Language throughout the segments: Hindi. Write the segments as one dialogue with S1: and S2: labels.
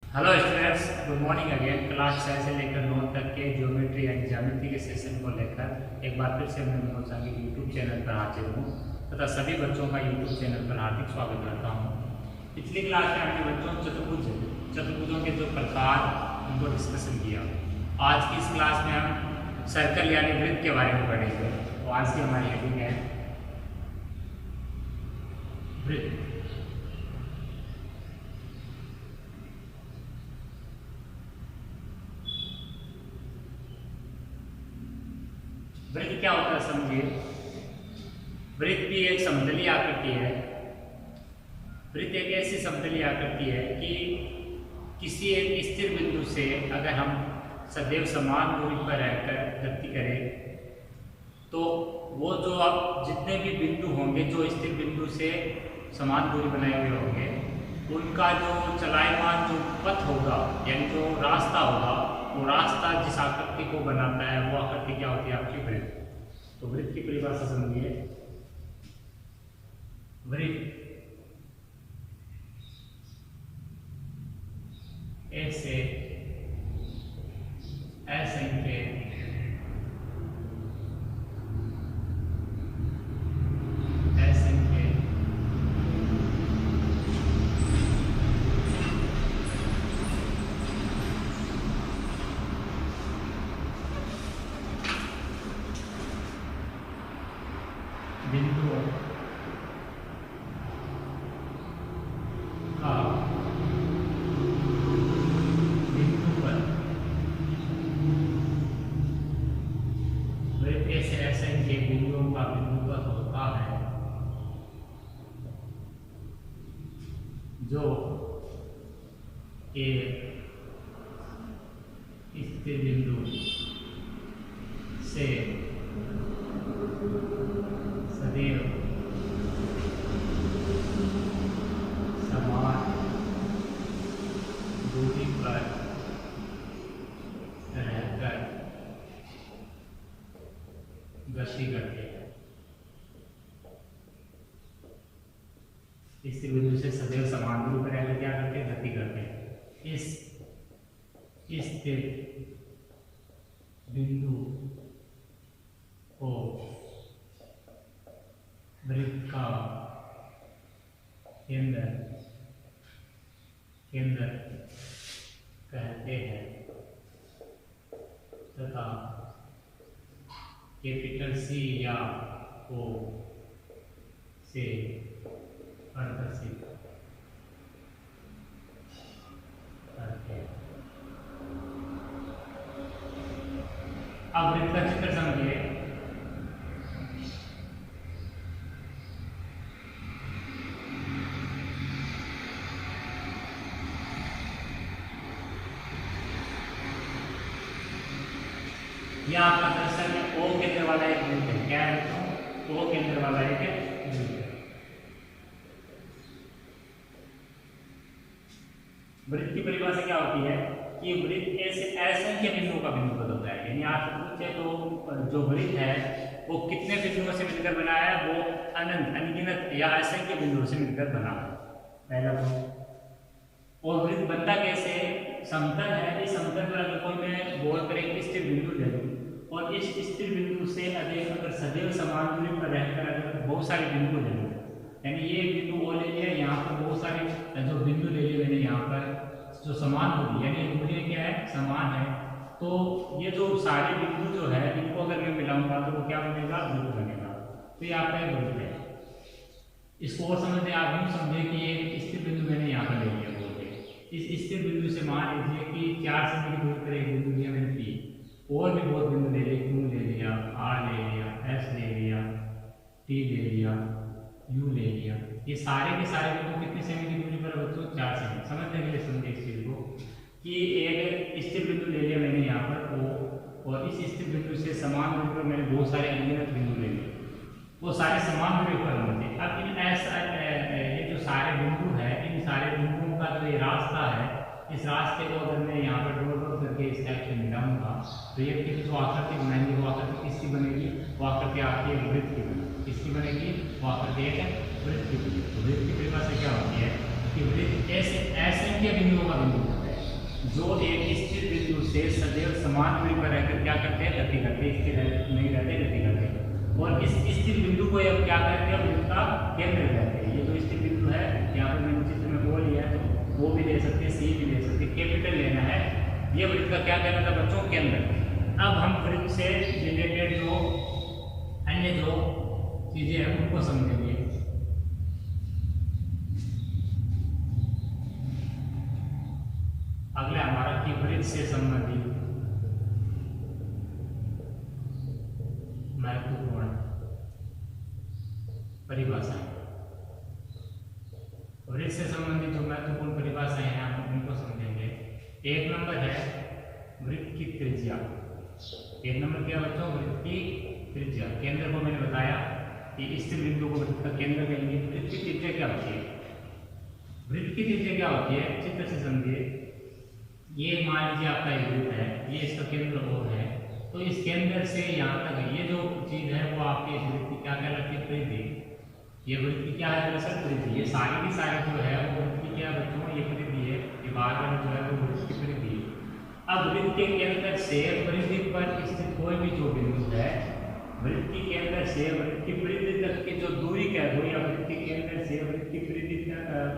S1: Hello students, good morning again. Class 6 से लेकर 9 तक के ज्योमेट्री एंड ज्यामिति के सेशन को लेकर एक बार फिर से मैं मनोज सांघी के यूट्यूब चैनल पर हाजिर हूँ तथा सभी बच्चों का यूट्यूब चैनल पर हार्दिक स्वागत करता हूँ। पिछली क्लास में हमने बच्चों चतुर्भुजों के जो प्रकार उनको डिस्कशन किया। आज की इस क्लास में हम सर्कल यानी वृत्त के बारे में पढ़ेंगे। तो आज की हमारी हेडिंग है वृत्त। वृत्त क्या होता है समझिए। वृत्त भी एक समतलीय आकृति है। वृत्त एक ऐसी समतलीय आकृति है कि किसी एक स्थिर बिंदु से अगर हम सदैव समान दूरी पर रहकर गति करें तो वो जो अब जितने भी बिंदु होंगे जो स्थिर बिंदु से समान दूरी बनाए हुए होंगे उनका जो चलायमान जो पथ होगा यानी जो रास्ता होगा वो रास्ता जिस आकृति को बनाता है वो आकृति क्या होती है आपकी वृत्त। तो वृत्त की परिभाषा समझिए। वृत्त ऐसे असंख्य बिंदुओं का बिंदु पर वृत्त ऐसे असंख्य बिंदुओं का बिंदुपथ होता है जो एक स्थिर बिंदु से सदैव समान दूरी पर रहकर गति करते हैं। स्थिर बिंदु से सदैव समान दूरी पर रहकर क्या करते हैं? गति करते हैं। इस स्थिर बिंदु को वृत्त का केंद्र कहते हैं तथा कैपिटल सी या ओ से प्रदर्शित करते हैं। अब वृत्त का चित्र समझिए। यह आपका दर्शन ओ केंद्र वाला एक वृत्त है। क्या है? ओ केंद्र वाला एक वृत्त है। वृत्त की परिभाषा क्या होती है कि वृत्त ऐसे असंख्य बिंदुओं का बिंदुपथ होता है। यानी आप पूछे तो जो वृत्त है वो कितने बिंदुओं से मिलकर बना है? वो अनंत अनगिनत या असंख्य बिंदुओं से मिलकर बना है। पहला तो और वृत्त बनता कैसे? समतल है। इस समतल पर अगर कोई मैं गोल कर एक स्थिर बिंदु ले लूं और इस स्थिर बिंदु से अगर सदैव समान दूरी पर रहकर अगर बहुत सारे बिंदु ले लूं, यानी ये बिंदु वो ले लिया, यहाँ पर बहुत सारे जो बिंदु ले लिए मैंने यहाँ पर जो समान दूरी यानी दूरी क्या है? समान है। तो ये जो सारे बिंदु जो है इनको अगर मैं मिलाऊंगा तो वो क्या बनेगा? वृत्त बनेगा। तो ये आपका एक वृत्त है। इसको और समझते आप यूँ समझे कि एक स्थिर बिंदु मैंने यहाँ पर ले लिया। इस स्थिर बिंदु से मान लीजिए कि 4 सेंटी की दूरी पर एक बिंदु लिया मैंने पी, और भी बहुत बिंदु ले लिए। क्यू ले लिया, आर ले लिया, एस ले लिया, टी ले लिया, यू ले लिया। ये सारे के सारे बिंदु कितने सेमी की दूरी पर बच्चों? 4 सेमी। समझने के लिए समझे इस चीज को कि एक स्थिर बिंदु ले लिया मैंने यहाँ पर ओ, और इस स्थिर बिंदु से समान दूरी पर मैंने बहुत सारे अनगिनत बिंदु ले लिए। वो सारे समान दूरी पर होते। अब इन ये जो सारे बिंदु है इन सारे बिंदुओं का जो ये रास्ता है, इस रास्ते को अगर मैं यहाँ पर डॉट डॉट करके इस टाइप से मिलाऊंगा तो ये किसी जो आकृति बनाएंगे वो आकृति किसकी बनेगी? वो आकृति आपकी एक वृत्त की बनेगी। किसकी बनेगी? वो आकृति एक वृत्त की बनेगी। तो वृत्त की परिभाषा क्या होती है कि वृत्त ऐसे असंख्य बिंदुओं का बिंदु होता है। जो एक स्थिर बिंदु से सदैव समान दूरी पर रहकर क्या करते हैं, गति करते हैं, स्थिर नहीं रहते, गति करते हैं। और इस स्थिर बिंदु को अब क्या कहते हैं, वृत्त का केंद्र कहते हैं। ये जो स्थिर बिंदु है, यहाँ पर मैंने चित्र में वो लिया है, तो वो भी ले सकते हैं, सी भी ले सकते हैं, कैपिटल लेना है। ये वृत्त का क्या कहना था बच्चों, केंद्र। अब हम वृत्त से रिलेटेड जो अन्य जो चीजें हैं उनको समझेंगे। अगला हमारा कि वृत्त से संबंधित महत्वपूर्ण परिभाषाएं। वृत्त से संबंधित जो महत्वपूर्ण परिभाषाएं हैं हम उनको समझेंगे। एक नंबर है वृत्त की त्रिज्या। एक नंबर क्या बच्चों, वृत्त की त्रिज्या। केंद्र को मैंने बताया कि स्थिर बिंदु को वृत्त का केंद्र कहेंगे। वृत्त की त्रिज्या क्या होती है, वृत्त की त्रिज्या क्या होती है, चित्र से समझिए। ये मान लीजिए आपका एक वृत्त है, ये इसका केंद्र O है, तो इस केंद्र से यहाँ तक ये जो चीज है वो आपके इस वृत्त की क्या कहलाती है, परिधि। ये वृत्त की क्या है, दरअसल परिधि। ये सारी की सारी जो है वो वृत्त की क्या बच्चों, ये परिधि है। ये बाहर वाला जो है वो वृत्त की परिधि है। अब वृत्त के केंद्र से परिधि पर स्थित कोई भी जो बिंदु है, वृत्त के केंद्र से वृत्त की परिधि तक की जो दूरी कह दो, या वृत्त के केंद्र से वृत्त की परिधि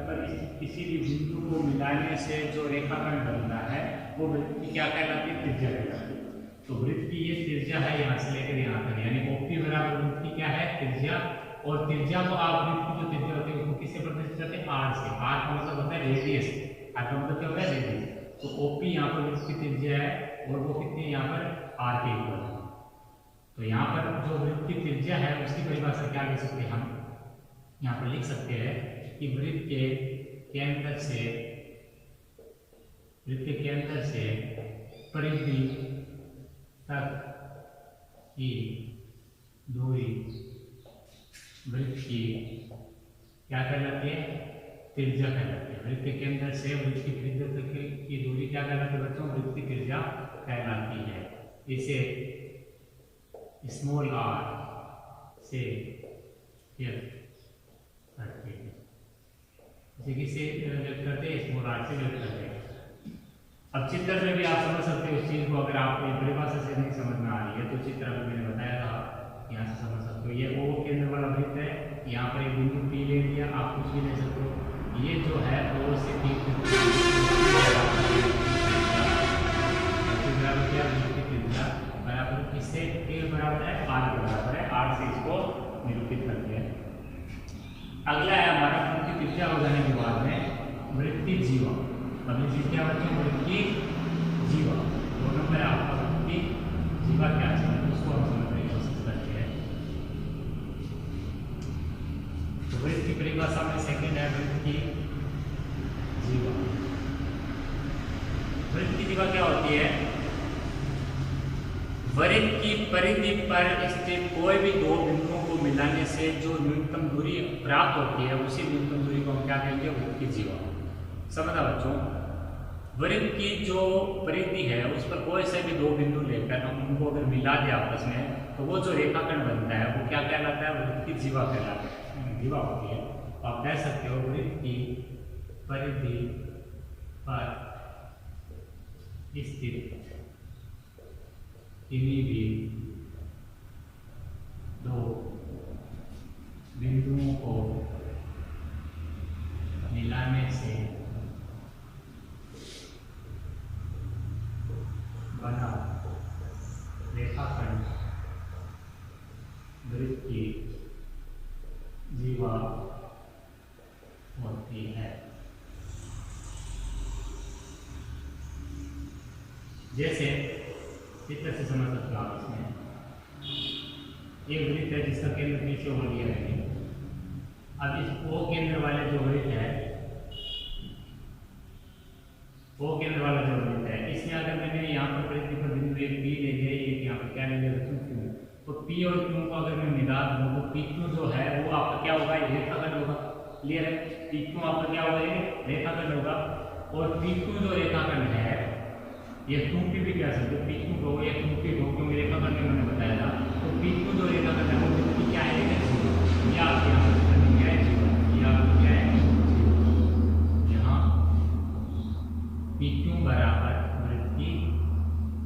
S1: पर किसी भी बिंदु को मिलाने से जो रेखाखंड बनता है वो वृत्त की क्या कहलाती है, त्रिज्या कहलाती है। तो वृत्त की ये त्रिज्या है यहाँ से लेकर यहाँ तक, यानी OP बराबर वृत्त की क्या है, त्रिज्या। और त्रिज्या को आप वृत्त की जो त्रिज्या होती है उसको किससे प्रदर्शित करते हैं, R से। R का मतलब होता है रेडियस, R का मतलब क्या होता है, रेडियस। तो OP यहाँ पर वृत्त की त्रिज्या है और वो कितनी है यहाँ पर, R के इक्वल। तो यहाँ पर जो वृत्त की त्रिज्या है उसकी परिभाषा क्या लिख सकते हैं हम, यहाँ पर लिख सकते हैं कि वृत्त के केंद्र से परिधि तक की दूरी वृत्त की क्या कहलाती है, त्रिज्या कहलाती है। वृत्त के केंद्र से वृत्त की त्रिज्या तक की दूरी क्या कहलाती है बच्चों, वृत्त की त्रिज्या कहलाती है। इसे स्मॉल r से करते हैं, इसे किससे व्यक्त करते हैं, स्मॉल r से व्यक्त करते हैं। अब चित्र में भी आप समझ सकते हो इस चीज को, अगर आपको ये परिभाषा से नहीं समझ में आ रही है तो चित्र अभी मैंने बताया था, यहाँ से समझ सकते हो। ये O केंद्र वाला वृत्त है, यहाँ पर एक बिंदु P ले लिया, आप कुछ भी ले सकते हो। ये जो है O से P बराबर किससे, K बराबर है R के बराबर है, R से इसको निरूपित करते हैं। अगला है हमारा वृत्त की त्रिज्या हो जाने के बाद में वृत्त की जीवा। अगली चीज क्या बच्चों, वृत्त की जीवा। 2 नंबर है आपका वृत्त की जीवा क्या है, उसको हम समझने की कोशिश करते हैं। तो वृत्त की परिभाषा में सेकंड है वृत्त की जीवा। वृत्त की जीवा क्या होती है, वृत्त की परिधि पर स्थित कोई भी दो बिंदुओं को मिलाने से जो न्यूनतम दूरी प्राप्त होती है उसी न्यूनतम दूरी को हम क्या कहेंगे, वृत्त की जीवा। समझा बच्चों, वृत्त की जो परिधि है उस पर कोई से भी दो बिंदु लेकर हम उनको अगर मिला दें आपस में तो वो जो रेखाखंड बनता है वो क्या कहलाता है, वृत्त की जीवा कहलाता है, जीवा होती है। तो आप कह सकते हो वृत्त की परिधि पर स्थित किन्हीं भी दो बिंदुओं को मिलाने से बना रेखाखंड वृत्त की जीवा होती है। जैसे चित्र से समझ सकते हो आप, इसमें एक वृत्त है जिसका केंद्र पीछे हो लिया है। अब इस O केंद्र वाले जो वृत्त है, O केंद्र वाला जो वृत्त है, इसमें अगर मैंने यहाँ पर परिधि पर बिंदु एक P ले लिया, एक यहाँ पर क्या ले लिया, Q, तो P और Q को अगर मैं मिला दूँ तो PQ जो है वो आपका क्या होगा, रेखाखंड होगा। क्लियर है, PQ आपका क्या होगा, रेखाखंड होगा। और PQ जो रेखाखंड है ये 2P भी कह सकते हो, PQ को या 2P को, क्योंकि रेखाखंड में मैंने बताया था। तो PQ जो रेखाखंड है वो क्या है, ये आप यहाँ पर क्या है, ये आप क्या है, यहाँ PQ बराबर वृत्त की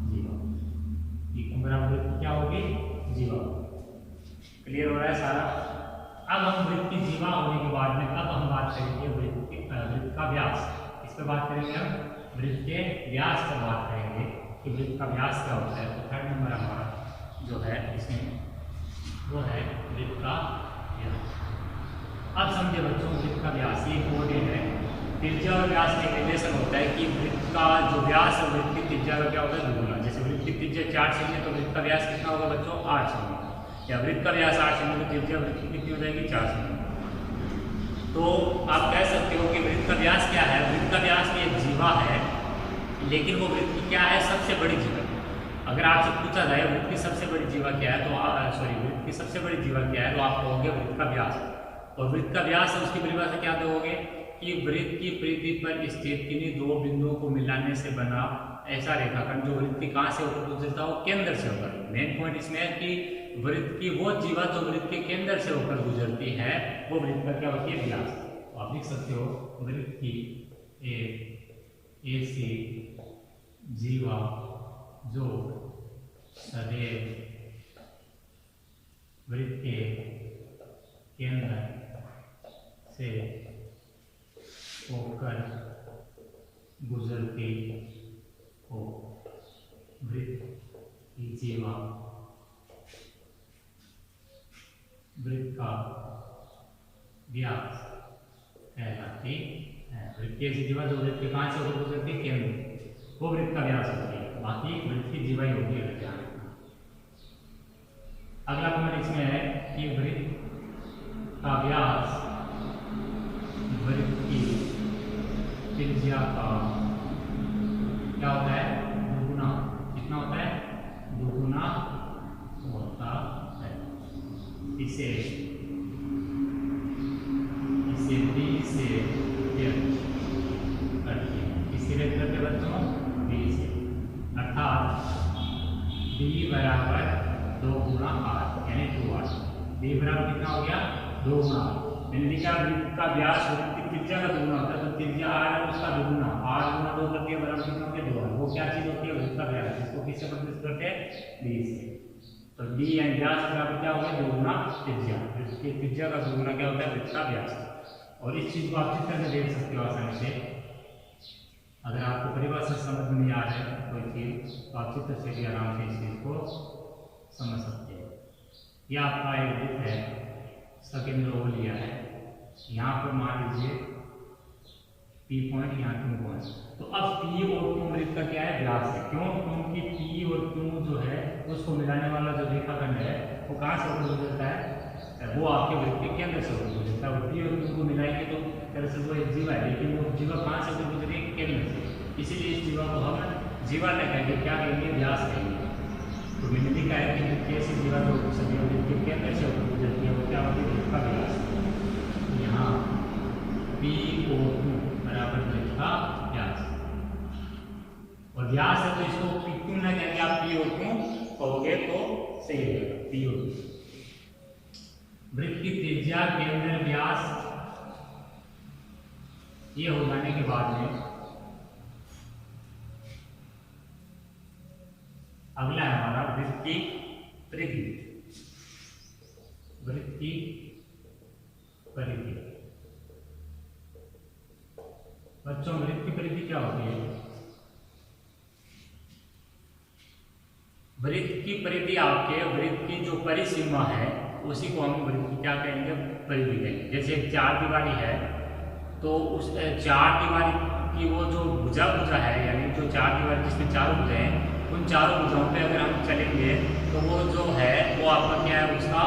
S1: जीवा। पी क्यू बराबर वृत्त की क्या होगी? जीवा। क्लियर हो रहा है सारा? अब हम वृत्त की जीवा होने के बाद में अब हम बात करेंगे वृत्त का व्यास। इस पर बात करेंगे हम वृत्त के व्यास पर बात करेंगे कि वृत्त का व्यास क्या होता है। तो थर्ड नंबर हमारा जो है इसमें वो है वृत्त का व्यास। अब समझे बच्चों, वृत्त का व्यास ये इम्पोर्टेंट है। त्रिज्या और व्यास में रिलेशन होता है कि वृत्त का जो व्यास है वृत्त की त्रिज्या का क्या होता है? दुगुना। जैसे वृत्त की त्रिज्या 4 सेमी तो वृत्त का व्यास कितना होगा बच्चों? 8 सेमी। या वृत्त का व्यास 8 सेमी तो त्रिज्या वृत्त की कितनी हो जाएगी? 4 सेमी। तो आप कह सकते हो कि वृत्त का व्यास क्या है? वृत्त का व्यास भी एक जीवा है, लेकिन वो वृत्त की क्या है? सबसे बड़ी जीवा। अगर आपसे पूछा जाए वृत्त की सबसे बड़ी जीवा क्या है, तो वृत्त की सबसे बड़ी जीवा क्या है, तो आप कहोगे वृत्त का व्यास। और वृत्त का व्यास है उसकी परिभाषा क्या दोगे कि वृत्त की परिधि पर स्थित किन्हीं दो बिंदुओं को मिलाने से बना ऐसा रेखाखंड जो वृत्त की कहाँ से होकर गुजरता हो? केंद्र से होकर। मेन पॉइंट इसमें है कि वृत्त की वो जीवा जो वृत्त के केंद्र से होकर गुजरती है वो वृत्त का क्या होती है? व्यास। तो आप लिख सकते हो वृत्त की एक ऐसी जीवा जो सदैव वृत्त के केंद्र से होकर गुजरती हो, वृत्त की जीवा वृत्त का व्यास कहलाती है। वृत्त की ऐसी जीवा जो वृत्त के कहाँ से होकर गुजरती है? केंद्र, वो वृत्त का व्यास होती है। बाकी वृत्त की जीवा ही होती है। ध्यान रखना। अगला पॉइंट इसमें है कि वृत्त का व्यास वृत्त की त्रिज्या का क्या होता है? दुगुना। कितना होता है? दुगुना होता है। इसे b से व्यक्त करते हैं। किससे व्यक्त करते बच्चों? b से। अर्थात b बराबर 2 गुना r यानी 2r। b बराबर कितना हो गया? 2 गुना। मैंने लिखा वृत्त का व्यास वृत्त की त्रिज्या का दुगुना होता है, तो त्रिज्या r है उसका दुगुना। r गुना 2 कर दिया बराबर कितना हो गया? 2r। वो क्या चीज होती है? वृत्त का व्यास। इसको किससे प्रदर्शित करते हैं? b से। तो d यानी व्यास बराबर क्या हो गया? 2 गुना त्रिज्या। वृत्त की त्रिज्या का दुगुना क्या होता है? वृत्त का व्यास। और इस चीज को आप चित्र में देख सकते हो आसानी से। अगर आपको परिभाषा समझ में नहीं आ रहा है कोई चीज, तो आप चित्र से भी आराम से इस चीज को समझ सकते हो। यह आपका एक वृत्त है, इसका केंद्र O लिया है। यहाँ पर मान लीजिए P पॉइंट, यहाँ Q पॉइंट। तो अब P और Q वृत्त का क्या है? व्यास है। क्यों? क्योंकि P और Q जो है उसको मिलाने वाला जो रेखाखंड है वो कहाँ से होकर गुजरता है? वो आपके वृत्त के केंद्र से होकर गुजरता है। P और Q को मिलाएंगे तो दरअसल वो एक जीवा है, लेकिन वो जीवा कहाँ से होकर गुजरेगी? केंद्र से। इसीलिए इस जीवा को हम जीवा नहीं कहेंगे, क्या कहेंगे? व्यास कहेंगे। तो मैंने लिखा है कि वृत्त की ऐसी जीवा जो सभी वृत्त के केंद्र से होकर गुजरती है वो क्या होती है? वृत्त का व्यास। यहाँ P और Q बराबर वृत्त का व्यास। और व्यास है तो इसको PQ ना कहेंगे, आप P और Q कहोगे तो सही रहेगा। P और Q। वृत्त की त्रिज्या, केंद्र, व्यास ये हो जाने के बाद में अगला है हमारा वृत्त की परिधि। वृत्त की परिधि बच्चों, वृत्त की परिधि क्या होती है? वृत्त की परिधि आपके वृत्त की जो परिसीमा है उसी को हम वृत्त की क्या कहेंगे? परिधि कहेंगे। जैसे एक 4 दीवारी है तो उस 4 दीवारी की वो जो भुजा है, यानी जो 4 दीवारी जिसमें 4 भुजाएं हैं, उन चारों भुजाओं पे अगर हम चलेंगे तो वो जो है वो आपका क्या है? उसका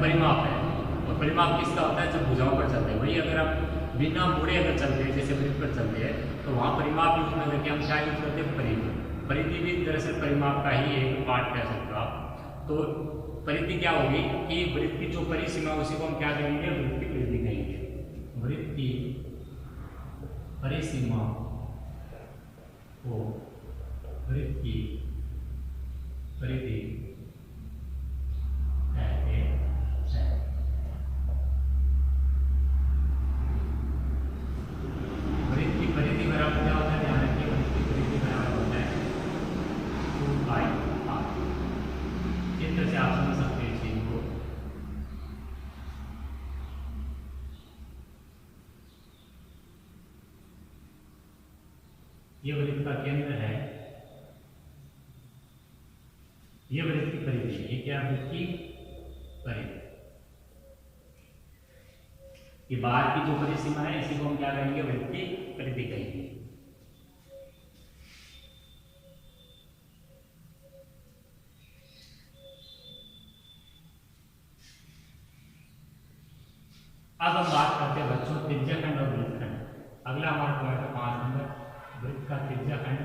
S1: परिमाप है। और परिमाप किसका होता है? जब भुजाओं पर चलते हैं। वही अगर हम बिना मुड़े अगर चलते हैं, जैसे वृत्त पर चलते हैं, तो वहाँ परिमाप यूज में करके हम क्या यूज करते हैं? परिधि। परिधि भी दरअसल परिमाप का ही एक पार्ट कह सकते हो आप। तो परिधि क्या होगी कि वृत्त की जो परिसीमा उसी को हम क्या कहेंगे? वृत्त की परिधि कहेंगे। वृत्त की परिसीमा को वृत्त की परिधि कहते हैं। वृत्त की परिधि बराबर क्या होता है? ध्यान रखिए, वृत्त की ये वृत्त का केंद्र है, ये वृत्त की परिधि है। ये क्या वृत्त की परिधि, ये बाहर की जो परिसीमा है इसी को हम क्या कहेंगे, वृत्त की परिधि कहेंगे। अब हम बात करते हैं बच्चों त्रिज्याखंड और वृत्तखंड। अगला हमारा पॉइंट है 5 नंबर, वृत्त का त्रिज्याखंड।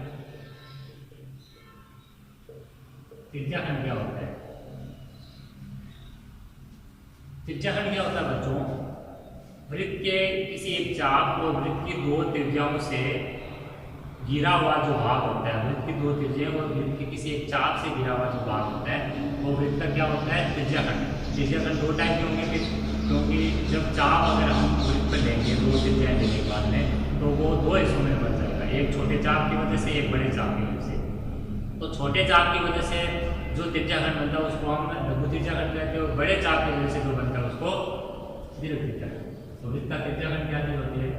S1: त्रिज्याखंड क्या होता है? त्रिज्याखंड क्या होता है बच्चों? वृत्त के किसी एक चाप और वृत्त की दो त्रिज्याओं से घिरा हुआ जो भाग होता है, वृत्त की दो त्रिज्याएं और वृत्त के किसी एक चाप से घिरा हुआ जो भाग होता है वो वृत्त का क्या होता है? त्रिज्याखंड। त्रिज्याखंड दो टाइप के होंगे फिर, क्योंकि जब चाप अगर हम वृत्त पर लेंगे दो त्रिज्याएं लेने के बाद में तो वो दो हिस्सों में बन जाएगा, एक छोटे चाप की वजह से, एक बड़े चाप की वजह से। तो छोटे चाप की वजह से जो त्रिज्याखंड बनता है उसको हम लघु त्रिज्याखंड कहते हैं, और बड़े चाप की वजह से जो बनता है उसको दीर्घ त्रिज्याखंड। तो वृत्त का त्रिज्याखंड क्या चीज होती है?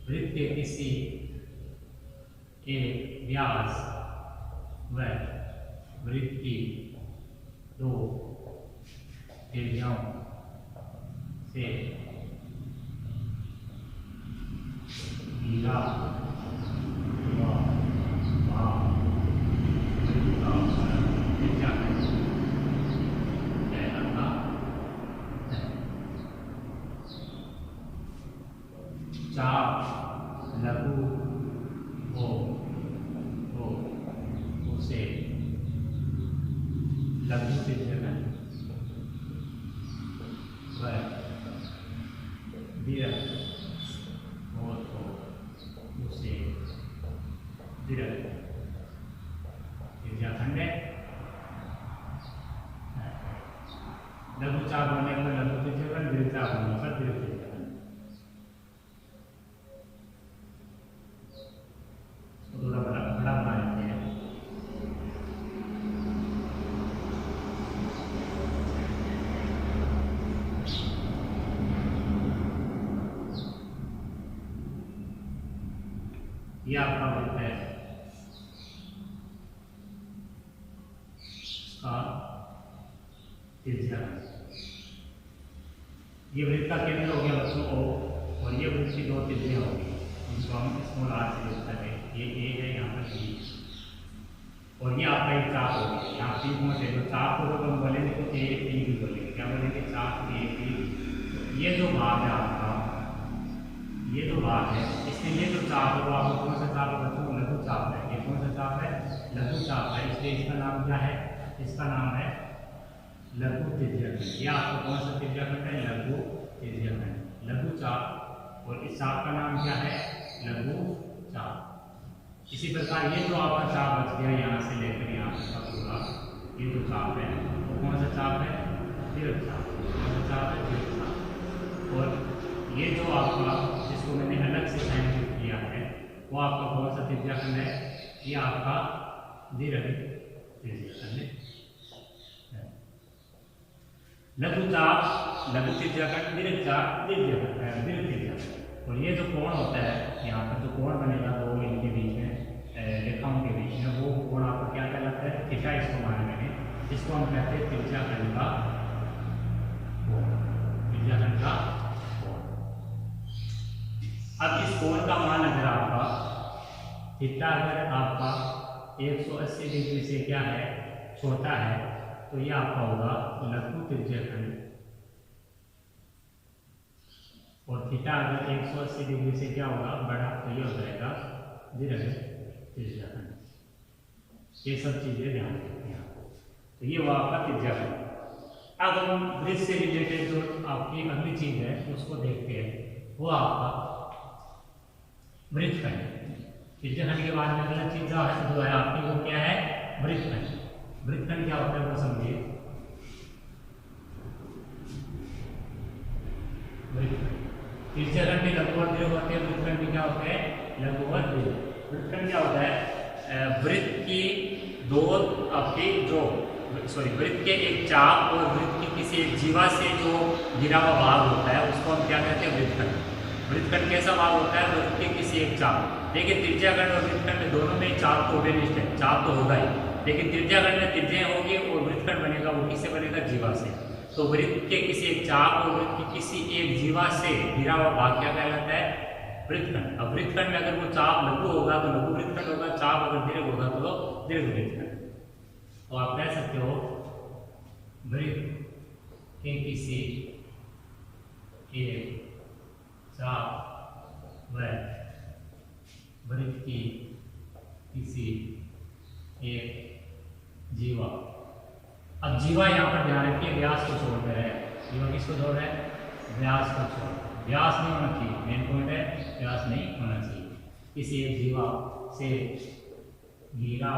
S1: वृत्त के किसी एक व्यास व वृत्त की दो त्रिज्याओं से घिरा हुआ भाग त्रिज्याखंड कहलाता है। चाप लघु हो तो उसे लघु त्रिज्याखंड व दीर्घ हो तो उसे दीर्घ त्रिज्याखंड है। लघु चाप होने पर लघु त्रिज्याखंड, दीर्घ चाप होने पर दीर्घ त्रिज्याखंड। थोड़ा बड़ा बना लेते हैं। ये आपका वृत्त है, इसका त्रिज्याखंड। ये वृत्त का केंद्र हो गया बच्चों O, और ये वृत्त की दो त्रिज्याएं होगी, जिसको हम स्मॉल r से लिखते हैं। ये A है, यहाँ पर B, और ये आपका एक चाप हो गया। यहाँ P पॉइंट है, तो चाप को तो हम बोलेंगे तो A P भी बोलेंगे। क्या बोलेंगे? चाप A P। तो ये जो भाग है आपका, ये जो भाग है, इसलिए ये जो चाप है वो आपको कौन सा चाप है बच्चों? लघु चाप है। ये कौन सा चाप है? लघु चाप है, इसलिए इसका नाम क्या है? इसका नाम है लघु त्रिज्याखंड। ये आपको कौन सा त्रिज्याखंड है? लघु त्रिज्याखंड, लघु चाप। और इस चाप का नाम क्या है? लघु चाप। इसी प्रकार ये जो आपका चाप बच गया यहाँ से लेकर यहाँ तक पूरा, ये जो चाप है वो कौन सा चाप है? दीर्घ चाप। कौन सा चाप है? दीर्घ चाप। और ये जो आपका, जिसको मैंने अलग से साइन किया है, वो आपका कौन सा त्रिज्याखंड है? ये आपका दीर्घ त्रिज्याखंड है। लघु चाप, लघु त्रिज्याखंड, दीर्घ चाप, दीर्घ त्रिज्याखंड। और ये जो कोण होता है, यहाँ पर जो कोण बनेगा दो इनके बीच में, रेखाओं के बीच में, वो कोण आपका क्या कहलाता है? थीटा इसको माना मैंने। इसको हम कहते हैं त्रिज्याखंड का कोण, त्रिज्याखंड का कोण। अब इस कोण का मान अगर आपका थीटा अगर आपका 180 डिग्री से क्या है? छोटा है, तो ये आपका होगा लघु त्रिज्याखंड। और थीटा अगर 180 डिग्री से क्या होगा? बड़ा, तो ये हो जाएगा दीर्घ त्रिज्याखंड। ये सब चीजें ध्यान रखते हैं आपको। तो ये हुआ आपका त्रिज्याखंड। अब हम वृत्त से रिलेटेड जो आपकी अगली चीज है उसको देखते हैं, वो आपका वृत्तखंड। त्रिज्याखंड के बाद में अगला चीज जो है आपकी, वो क्या है? वृत्तखंड। वृत्तखंड क्या होता है वो समझिए। त्रिज्याखंड में लघु और दीर्घ होते हैं, वृत्तखंड में क्या होता है? लघु और दीर्घ। वृत्तखंड क्या होता है? वृत्त की दो आपकी जो वृत्त के एक चाप और वृत्त की किसी एक जीवा से जो घिरा हुआ भाग होता है उसको हम क्या कहते हैं? वृत्तखंड। वृत्तखंड कैसा भाग होता है? वृत्त के किसी एक चाप, लेकिन त्रिज्याखंड और वृत्तखंड में दोनों में चाप तो ओबेलिस्ट है, चाप तो होगा ही, लेकिन त्रिज्याखंड में त्रिज्याएं होगी और वृत्तखंड बनेगा वो किससे बनेगा, जीवा से। तो वृत्त के किसी एक चाप और वृत्त की किसी एक जीवा से घिरा हुआ भाग क्या कहलाता है, वृत्तखंड। अब वृत्तखंड में अगर वो चाप लघु होगा तो लघु वृत्तखंड होगा, चाप अगर दीर्घ होगा तो दीर्घ वृत्तखंड। तो आप कह सकते हो वृत्त के किसी एक चाप व वृत्त की किसी एक जीवा। अब जीवा यहाँ पर ध्यान रखिए व्यास को छोड़ रहा है, जीवा किसको छोड़ रहा है, व्यास को छोड़, व्यास नहीं होना चाहिए, मेन पॉइंट है व्यास नहीं होना चाहिए। किसी एक जीवा से घिरा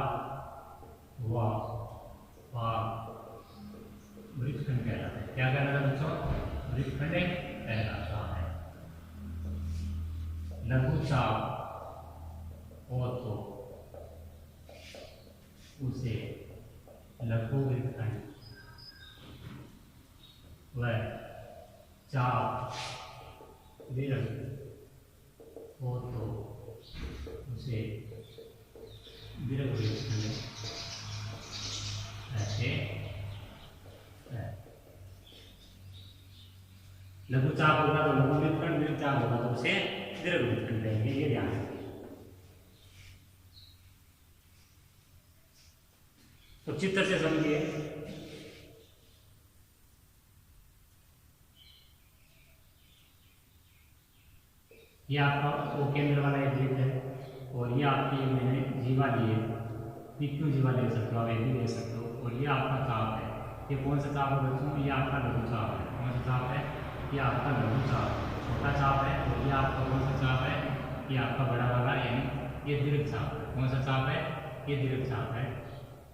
S1: हुआ वृत्तखंड कहलाता है। क्या कहलाता है बच्चों, वृत्तखंड कहलाता है। लघु चाप हो तो उसे लघु वृत्तखंड व चाप दीर्घ हो तो उसे दीर्घ वृत्तखंड कहते हैं। लघु चाप होगा तो लघु वृत्तखंड, दीर्घ चाप होगा तो उसे दीर्घ वृत्तखंड कहेंगे, ये ध्यान रखिए। तो चित्र से समझिए, ये आपका ओ केंद्र वाला एक वृत्त है और ये आपकी मैंने जीवा लिए, पीक्यू जीवा ले सकते हो, आप एक भी ले सकते हो। और ये आपका चाप है, ये कौन सा चाप है बच्चों, ये आपका लघु चाप है। कौन सा चाप है, ये आपका लघु चाप, छोटा चाप है। और ये आपका कौन सा चाप है, ये आपका बड़ा वाला यानी ये दीर्घ चाप है। कौन सा चाप है, ये दीर्घ चाप है।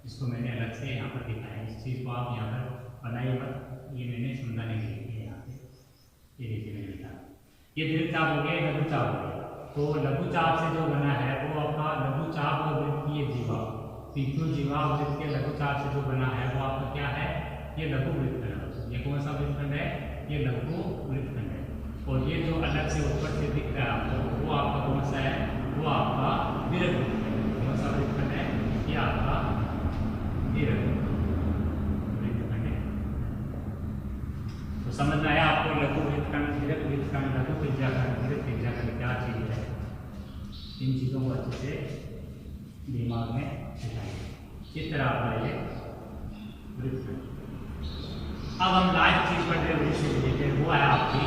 S1: इसको मैंने अलग से यहाँ पर दिखाया, इस चीज़ को आप यहाँ पर बनाइए मत, ये मैंने समझाने के लिए यहाँ पे ये देखिए मैंने लिखा, ये दीर्घ चाप हो गया, लघु चाप हो गया। तो लघु चाप से जो बना है वो आपका लघु चाप और वृत्त की ये जीवा, पीक्यू जीवा वृत्त के लघु चाप से जो बना है वो आपका क्या है, ये लघु वृत्तखंड है। ये कौन सा वृत्तखंड है, ये लघु वृत्तखंड है। और ये जो अलग से ऊपर से दिख रहा है आपको वो आपका कौन सा है, वो आपका दीर्घ वृत्तखंड है। कौन सा वृत्तखंड है, ये आपका दीर्घ वृत्तखंड है। तो समझ में आया आपको लघु वृत्तखंड, दीर्घ वृत्तखंड, लघु त्रिज्याखंड, दीर्घ त्रिज्याखंड क्या चीज है। इन चीजों को अच्छे से दिमाग में बिठाइए। चित्र आपका ये वृत्तखंड। अब हम लास्ट चीज पढ़ रहे वृत्त से रिलेटेड, वो है आपकी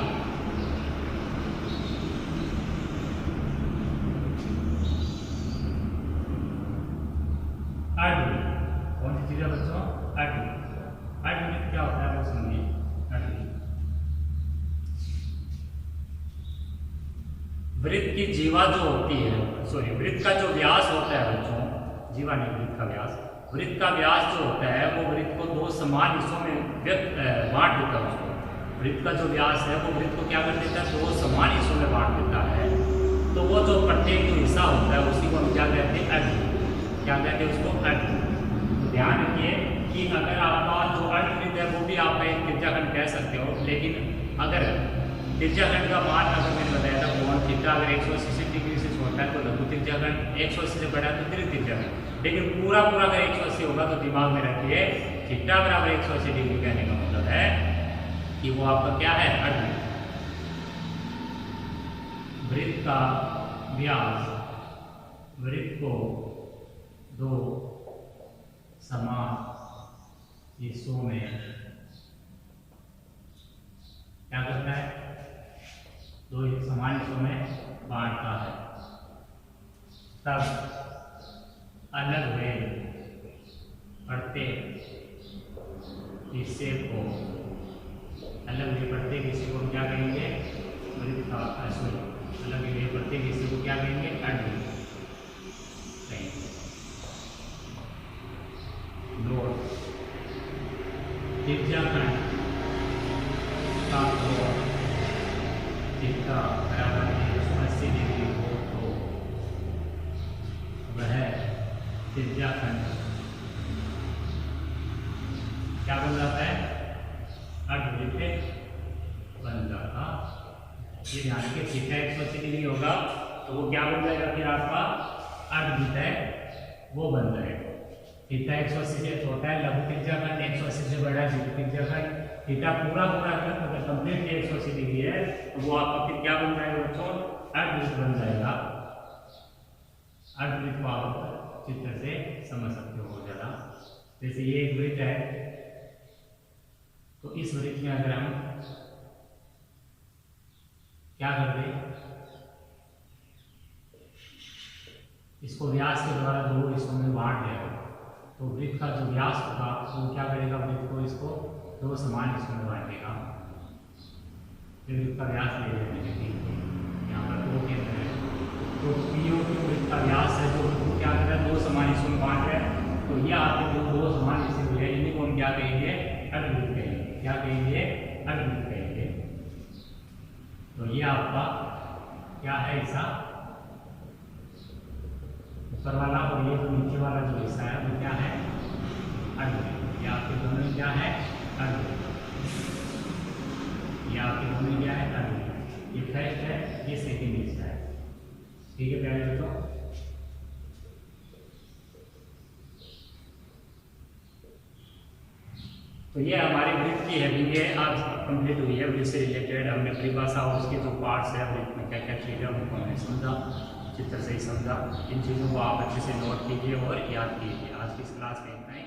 S1: अर्धवृत्त। कौन सी चीज है बच्चों, अर्धवृत्त। अर्धवृत्त क्या होता है वो समझिए। वृत्त की जीवा जो होती है, सॉरी वृत्त का जो व्यास होता है बच्चों, जीवा नहीं वृत्त का व्यास, वृत्त का व्यास जो होता है वो वृत्त को दो समान हिस्सों में बांट देता है उसको। वृत्त का जो व्यास है वो वृत्त को क्या कर देता है, दो समान हिस्सों में बांट देता है। तो वो जो प्रत्येक जो हिस्सा होता है उसी को हम क्या कहते हैं, अर्धवृत्त। क्या कहते हैं उसको, अर्धवृत्त। तो ध्यान रखिए कि अगर आपका जो अर्धवृत्त है वो भी आप एक त्रिज्याखंड कह सकते हो, लेकिन अगर त्रिज्याखंड का मान अगर मैंने बताया था कोण थीटा अगर 180 डिग्री से छोटा है तो लघु त्रिज्याखंड, 180 से बड़ा है तो दीर्घ त्रिज्याखंड। लेकिन पूरा अगर 180 होगा तो दिमाग में रखिए थीटा बराबर 180 डिग्री कहने का मतलब है कि वो आपका क्या है, अर्धवृत्त। वृत्त का व्यास वृत्त को दो समान हिस्सों में क्या करता है, दो समान हिस्सों में बांटता है। तब अलग हुए प्रत्येक हिस्से को, अलग हुए प्रत्येक हिस्से को क्या कहेंगे, वृत्त का, सॉरी अलग हुए प्रत्येक हिस्से को क्या कहेंगे, अर्धवृत्त कहेंगे। नोट, त्रिज्याखंड का कोण थीटा बराबर 180 डिग्री हो तो वह त्रिज्याखंड क्या बन जाता है, अर्धवृत्त बन जाता। ये ध्यान रखिए थीटा 180 डिग्री होगा तो वो क्या बन जाएगा फिर आपका अर्धवृत्त है वो बन जाएगा। थीटा 180 से छोटा है लघु त्रिज्याखंड, 180 से बड़ा है दीर्घ त्रिज्याखंड। थीटा पूरा अगर कंप्लीट 180 डिग्री है तो वो आपका फिर क्या बन जाएगा बच्चों, अर्धवृत्त बन जाएगा। अर्धवृत्त को आप चित्र से समझ सकते हो जरा। जैसे ये एक वृत्त है तो इस वृत्त में अगर हम क्या कर दें, इसको व्यास के द्वारा दो हिस्सों में बांट देगा तो वृत्त का जो व्यास होगा वो क्या करेगा, वृत्त को इसको दो समान हिस्सों में बांटेगा। फिर वृत्त का व्यास ले लेंगे, यहाँ पर दो केंद्र है तो पीओ की वृत्त का व्यास है जो क्या कर रहा है, दो समान हिस्सों में बांट रहा है। तो ये आपके जो दो समान हिस्से हुए हैं इन्हीं को हम क्या कहेंगे, अर्धवृत्त कहेंगे। क्या कहेंगे, अर्धवृत्त कहेंगे। तो ये आपका क्या है हिस्सा, ऊपर वाला, और ये जो नीचे वाला जो हिस्सा है वो क्या है, अर्धवृत्त। ये आपके दोनों क्या है, अर्धवृत्त। ये आपके दोनों क्या है, अर्धवृत्त। ये फर्स्ट है, ये सेकंड हिस्सा है। ठीक है प्यारे बच्चों। तो ये हमारी वृत्त की हेडिंग है आज कंप्लीट हुई है। वृत्त से रिलेटेड हमने परिभाषा और उसके जो पार्ट्स है वृत्त में क्या क्या चीज़ है उनको हमने समझा, चित्र से ही समझा। इन चीज़ों को आप अच्छे से नोट कीजिए और याद कीजिए। आज की इस क्लास में इतना ही।